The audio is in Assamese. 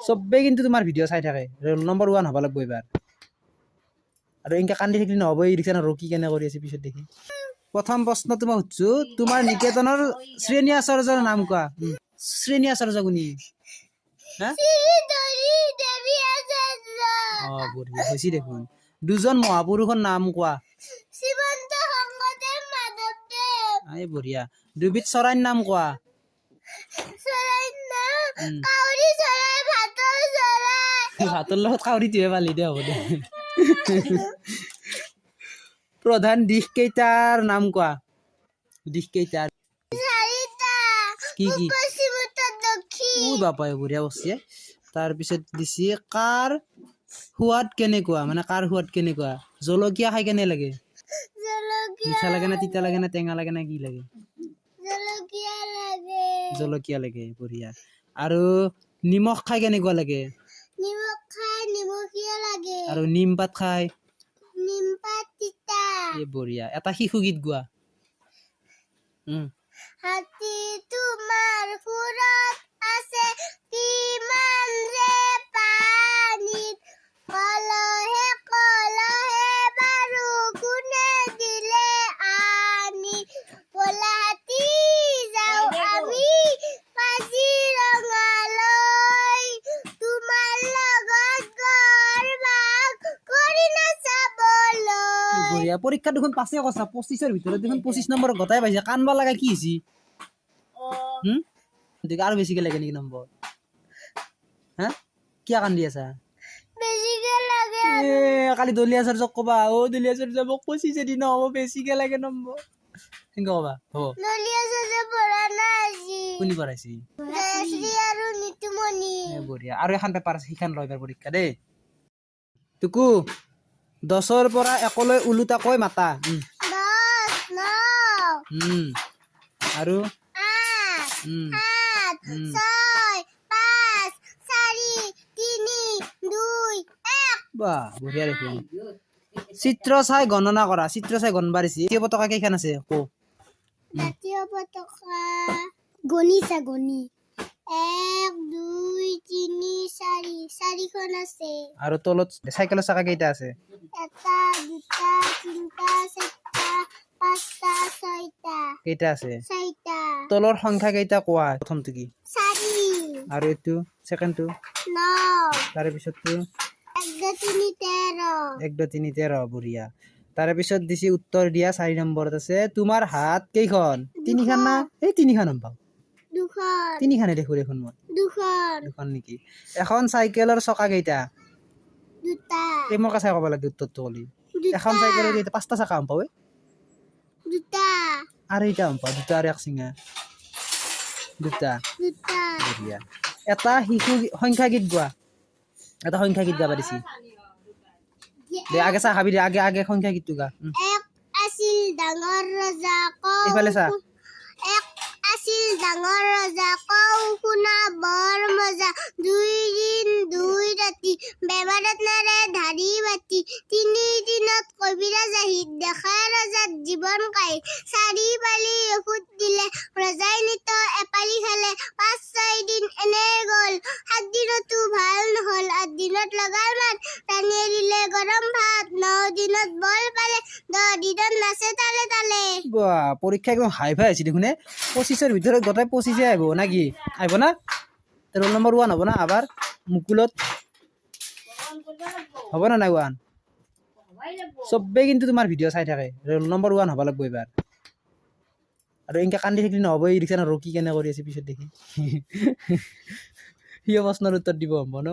চবে কিন্তু তোমাৰ ভিডিঅ' চাই থাকে ৰোল নম্বৰ 1 হ'ব লাগিব এবাৰ আৰু এনেকৈ কান্দি থাকিলে নহ'ব এই ৰিক্সা ৰকি কেনে কৰি আছে পিছত দেখি প্ৰথম প্ৰশ্ন তোমাক সুধছো তোমাৰ নিকেতনৰ শ্ৰেণী আচাৰ্যৰ নাম কোৱা শ্ৰেণী আচাৰ্য কোনি হা বঢ়িয়া হৈছে দেখোন দুজন মহাপুৰুষৰ নাম কোৱা এই বঢ়িয়া দুবিধ চৰাইৰ নাম কোৱা ভাতৰ লগত কাউৰীটোহে পালি দে হ'ব দে প্ৰধান দিশ কেইটাৰ নাম কোৱা দিশ কেইটাৰ কি কি বাপাই বঢ়িয়া বস্তু তাৰপিছত দিছে কাৰ সোৱাদ কেনেকুৱা মানে কাৰ সোৱাদ কেনেকুৱা জলকীয়া খাই কেনে লাগে মিঠা লাগে না তিতা লাগে না টেঙা লাগে না কি লাগে জলকীয়া লাগে বঢ়িয়া আৰু নিমখ খাই কেনেকুৱা লাগে আৰু নিম পাত খাই এই বঢ়িয়া এটা শিশু গীত গোৱা হাতী তোমাৰ ফুৰত আছে কিমান যে পানীত কলহে কলহে বাৰু কোনে দিলে আনি বলা হাতী যাওঁ আমি কাজিৰঙালৈ তোমাৰ লগত গড় বাঘ কৰি নাচাবলৈ বঢ়িয়া পৰীক্ষা দেখোন পাছে কৈছা 25ৰ ভিতৰত দেখোন 25 নম্বৰ গটাই পাইছে কানবা লাগা কি হৈছে আৰু বেছিকে লাগে নেকি নম্বৰ হা কিয় কান্দি আছা বেছিকে লাগে কালি দলীয়া আচাৰ্যক কবা দলীয়া আচাৰ্য মোক 25 দিন হ'ব বেছিকে লাগে নম্বৰ সেনেকে কবা হ'ব দলীয় সজা পঢ়া নাই কোনি পঢ়াইছি জয়শ্ৰী আৰু নিতুমণি বঢ়িয়া আৰু এখন পেপাৰ আছে সিখন লৈ এবাৰ পৰীক্ষা দেই টুকু 10ৰ পৰা 1 লৈ ওলোটাকৈ মাতা 10 9 আৰু 8 7 6 5 4 3 2 1 বাহ বঢ়িয়া দেখোন চিত্ৰ চাই গণনা কৰা চিত্ৰ চাই গণবা দিছি জাতীয় পতাকা কেইখন আছে কো জাতীয় পতাকা গণিছা গণি 1 2 3 4 4খন আছে আৰু তলত চাইকেলৰ চাকা কেইটা আছে 1 2 3 4 5 6 কেইটা আছে 4টা তলৰ সংখ্যা কেইটা কোৱা প্ৰথমটো কি 4 আৰু এইটো সেকেন্ডটো 9 তাৰে পিছতটো 1 2 3 13 1 2 3 13 বঢ়িয়া তাৰে পিছত দিছি উত্তৰ দিয়া 4 নম্বৰত আছে তোমাৰ হাত কেইখন তিনিখন না এই তিনিখন নাম পাও দুখন তিনিখনে দেখো দেখোন মই দুখন নেকি এখন চাইকেলৰ চকা কেইটা দুটা এই মোৰ কাছে ক'ব লাগে উত্তৰটো কলি এখন চাইকেলৰ কেইটা পাঁচটা চকা পাও দুটা আৰু এটা পাও দুটা আৰু এক চিঙা দুটা বঢ়িয়া এটা শিশু সংখ্যা গীত গোৱা এটা সংখ্যা গীত গাবা দিছি দে আগে চা খাবি দে আগে সংখ্যা গীতটো গা এক আছিল ডাঙৰ ৰজা এইফালে চা এক আছিল ডাঙৰ ৰজা কওঁ শুনা বৰ মজা 2 দিন 2 ৰাতি বেমাৰত নাৰে ধাৰি বাতি 3 দিনত কবিৰাজ আহি দেখাই ৰজাত জীৱন কাই 4 পালি ঔষধ দিলে ৰজাই নিত এপালি খালে 5-6 দিন এনে গ'ল 7 দিনতো ভাল নহ'ল 8 দিনত লগাল মাত ৰাণীয়ে দিলে গৰম ভাত 9 দিনত বল পালে 10 দিনত নাচে তালে তালে বাহ পৰীক্ষা একদম হাই ফাই আছে দেখোন 25ৰ ভিতৰত গটাই 25 আহিব নাকি আহিব না ৰোল নম্বৰ 1 হ'ব না আবাৰ মুকুলত হ'ব না নাই 1 চবে কিন্তু তোমাৰ ভিডিঅ' চাই থাকে ৰোল নম্বৰ 1 হ'ব লাগিব এবাৰ আৰু এনেকৈ কান্দি থাকিলে নহ'ব এই ৰিক্সা ৰকি কেনে কৰি আছে পিছত দেখি সিও প্ৰশ্নৰ উত্তৰ দিব হ'ব ন